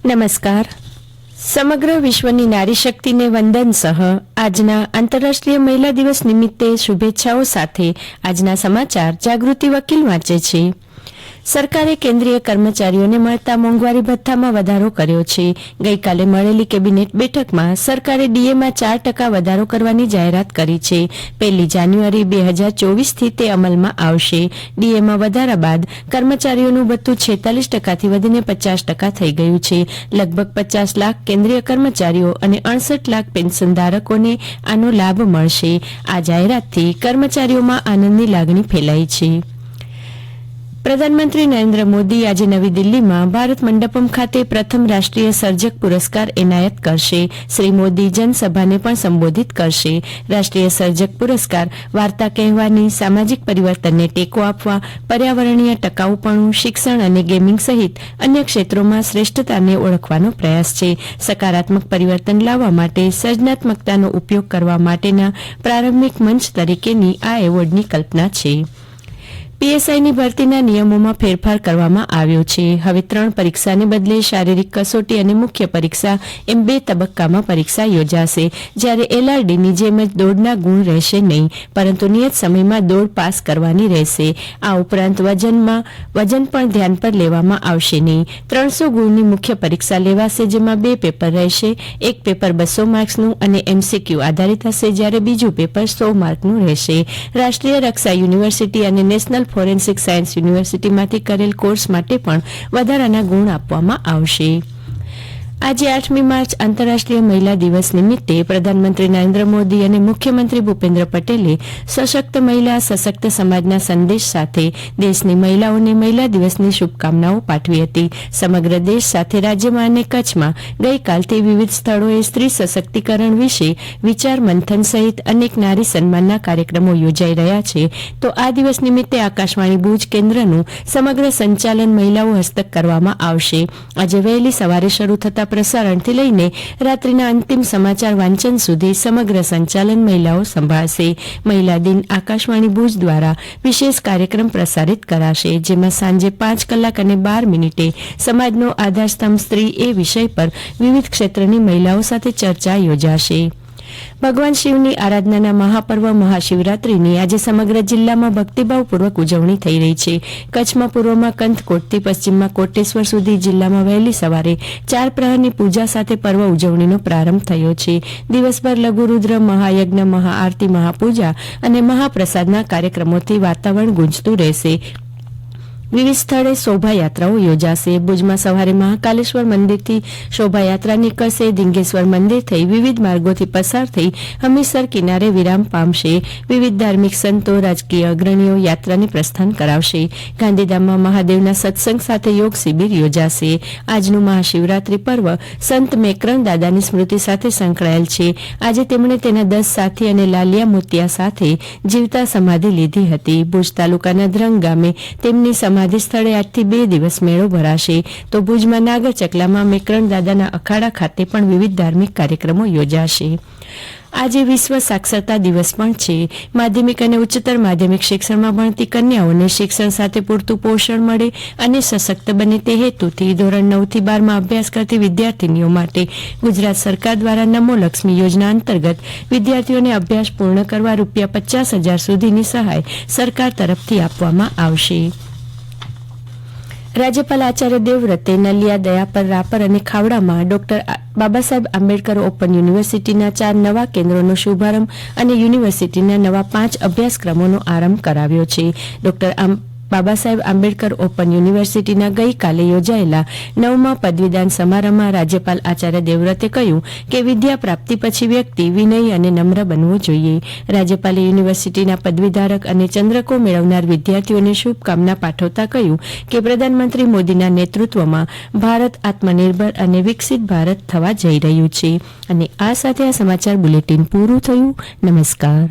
નમસ્કાર. સમગ્ર વિશ્વની નારી શક્તિને વંદન સહ આજના આંતરરાષ્ટ્રીય મહિલા દિવસ નિમિત્તે શુભેચ્છાઓ સાથે આજના સમાચાર જાગૃતિ વકીલ વાંચે છે. સરકારે કેન્દ્રીય કર્મચારીઓને મળતા મોંઘવારી ભથ્થામાં વધારો કર્યો છે. ગઈકાલે મળેલી કેબિનેટ બેઠકમાં સરકારે ડીએમાં 4% વધારો કરવાની જાહેરાત કરી છે. 1 જાન્યુઆરી 2024થી તે અમલમાં આવશે. ડીએમાં વધારા બાદ કર્મચારીઓનું ભથ્થું 46%થી વધીને 50% થઈ ગયું છે. લગભગ 50 લાખ કેન્દ્રીય કર્મચારીઓ અને 68 લાખ પેન્શન ધારકોને આનો લાભ મળશે. આ જાહેરાતથી કર્મચારીઓમાં આનંદની લાગણી ફેલાઈ છે. પ્રધાનમંત્રી નરેન્દ્ર મોદી આજે નવી દિલ્હીમાં ભારત મંડપમ ખાતે પ્રથમ રાષ્ટ્રીય સર્જક પુરસ્કાર એનાયત કરશે. શ્રી મોદી જનસભાને પણ સંબોધિત કરશે. રાષ્ટ્રીય સર્જક પુરસ્કાર વાર્તા કહેવાની, સામાજિક પરિવર્તનને ટેકો આપવા, પર્યાવરણીય ટકાઉપણું, શિક્ષણ અને ગેમિંગ સહિત અન્ય ક્ષેત્રોમાં શ્રેષ્ઠતાને ઓળખવાનો પ્રયાસ છે. સકારાત્મક પરિવર્તન લાવવા માટે સર્જનાત્મકતાનો ઉપયોગ કરવા માટેના પ્રારંભિક મંચ તરીકેની આ એવોર્ડની કલ્પના છે. પીએસઆઈની ભરતીના નિયમોમાં ફેરફાર કરવામાં આવ્યો છે. હવે 3 પરીક્ષાને બદલે શારીરિક કસોટી અને મુખ્ય પરીક્ષા એમ 2 તબક્કામાં પરીક્ષા યોજાશે. જ્યારે એલઆરડીની જેમ જ દોડના ગુણ રહેશે નહીં, પરંતુ નિયત સમયમાં દોડ પાસ કરવાની રહેશે. આ ઉપરાંત વજન પણ ધ્યાન પર લેવામાં આવશે નહીં. 300 ગુણની મુખ્ય પરીક્ષા લેવાશે, જેમાં 2 પેપર રહેશે. એક પેપર 200 માર્ક્સનું અને એમસીક્યુ આધારિત હશે, જ્યારે બીજું પેપર 100 માર્કનું રહેશે. રાષ્ટ્રીય રક્ષા યુનિવર્સિટી અને નેશનલ ફોરેન્સિક સાયન્સ યુનિવર્સિટીમાંથી કરેલ કોર્સ માટે પણ વધારાના ગુણ આપવામાં આવશે. આજે 8મી માર્ચ આંતરરાષ્ટ્રીય મહિલા દિવસ નિમિત્તે પ્રધાનમંત્રી નરેન્દ્ર મોદી અને મુખ્યમંત્રી ભૂપેન્દ્ર પટેલે સશક્ત મહિલા સશક્ત સમાજના સંદેશ સાથે દેશની મહિલાઓને મહિલા દિવસની શુભકામનાઓ પાઠવી હતી. સમગ્ર દેશ સાથે રાજ્યમાં અને કચ્છમાં ગઈકાલથી વિવિધ સ્થળોએ સ્ત્રી સશક્તિકરણ વિશે વિચાર મંથન સહિત અનેક નારી સન્માનના કાર્યક્રમો યોજાઈ રહ્યા છે. તો આ દિવસ નિમિત્તે આકાશવાણી ભુજ કેન્દ્રનું સમગ્ર સંચાલન મહિલાઓ હસ્તક કરવામાં આવશે. આજે વહેલી સવારે શરૂ થતા પ્રસારણથી લઈને રાત્રિના અંતિમ સમાચાર વાંચન સુધી સમગ્ર સંચાલન મહિલાઓ સંભાળશે. મહિલા દિન આકાશવાણી ભુજ દ્વારા વિશેષ કાર્યક્રમ પ્રસારિત કરાશે, જેમાં સાંજે 5 કલાક અને 12 મિનિટે સમાજનો આધારસ્તંભ સ્ત્રી એ વિષય પર વિવિધ ક્ષેત્રની મહિલાઓ સાથે ચર્ચા યોજાશે. ભગવાન શિવની આરાધનાના મહાપર્વ મહાશિવરાત્રીની આજે સમગ્ર જિલ્લામાં ભક્તિભાવપૂર્વક ઉજવણી થઈ રહી છે. કચ્છમાં પૂર્વમાં કંથકોટથી પશ્ચિમમાં કોટેશ્વર સુધી જિલ્લામાં વહેલી સવારે 4 પ્રહરની પૂજા સાથે પર્વ ઉજવણીનો પ્રારંભ થયો છે. દિવસભર લઘુરુદ્ર, મહાયજ્ઞ, મહાઆરતી, મહાપૂજા અને મહાપ્રસાદના કાર્યક્રમોથી વાતાવરણ ગુંજતું રહેશે. વિવિધ સ્થળે શોભાયાત્રાઓ યોજાશે. ભુજમાં સવારે મહાકાલેશ્વર મંદિરથી શોભાયાત્રા નીકળશે. ધીંગેશ્વર મંદિર થઈ વિવિધ માર્ગોથી પસાર થઈ હમીરસર કિનારે વિરામ પામશે. વિવિધ ધાર્મિક સંતો, રાજકીય અગ્રણીઓ યાત્રાને પ્રસ્થાન કરાવશે. ગાંધીધામમાં મહાદેવના સત્સંગ સાથે યોગ શિબિર યોજાશે. આજનું મહાશિવરાત્રી પર્વ સંત મેકરણ દાદાની સ્મૃતિ સાથે સંકળાયેલ છે. આજે તેમણે તેના 10 સાથી અને લાલિયા મોતિયા સાથે જીવતા સમાધિ લીધી હતી. ભુજ તાલુકાના ધ્રંગ ગામે તેમની સમાધિ સ્થળે આજથી 2 દિવસ મેળો ભરાશે. તો ભુજમાં નાગર ચકલામાં મેકરણ દાદાના અખાડા ખાતે પણ વિવિધ ધાર્મિક કાર્યક્રમો યોજાશે. આજે વિશ્વ સાક્ષરતા દિવસ પણ છે. માધ્યમિક અને ઉચ્ચતર માધ્યમિક શિક્ષણમાં ભણતી કન્યાઓને શિક્ષણ સાથે પૂરતું પોષણ મળે અને સશક્ત બને તે હેતુથી ધોરણ 9 થી 12માં અભ્યાસ કરતી વિદ્યાર્થીનીઓ માટે ગુજરાત સરકાર દ્વારા નમો લક્ષ્મી યોજના અંતર્ગત વિદ્યાર્થીઓને અભ્યાસ પૂર્ણ કરવા ₹50,000 સુધીની સહાય સરકાર તરફથી આપવામાં આવશે. રાજ્યપાલ આચાર્ય દેવવ્રતે નલિયા, દયાપર, રાપર અને ખાવડામાં ડોક્ટર બાબા સાહેબ આંબેડકર ઓપન યુનિવર્સિટીના 4 નવા કેન્દ્રોનો શુભારંભ અને યુનિવર્સિટીના નવા 5 અભ્યાસક્રમોનો આરંભ કરાવ્યો છે. ડોક્ટર બાબા સાહેબ આંબેડકર ઓપન યુનિવર્સિટીના ગઈકાલે યોજાયેલા 9મા પદવીદાન સમારંભમાં રાજ્યપાલ આચાર્ય દેવવ્રતે કહ્યું કે વિદ્યા પ્રાપ્તિ પછી વ્યક્તિ વિનયી અને નમ્ર બનવું જોઈએ. રાજ્યપાલે યુનિવર્સિટીના પદવીધારક અને ચંદ્રકો મેળવનાર વિદ્યાર્થીઓને શુભકામના પાઠવતા કહ્યું કે પ્રધાનમંત્રી મોદીના નેતૃત્વમાં ભારત આત્મનિર્ભર અને વિકસિત ભારત થવા જઈ રહ્યું છે. અને આ સાથે આ સમાચાર બુલેટિન પૂરું થયું. નમસ્કાર.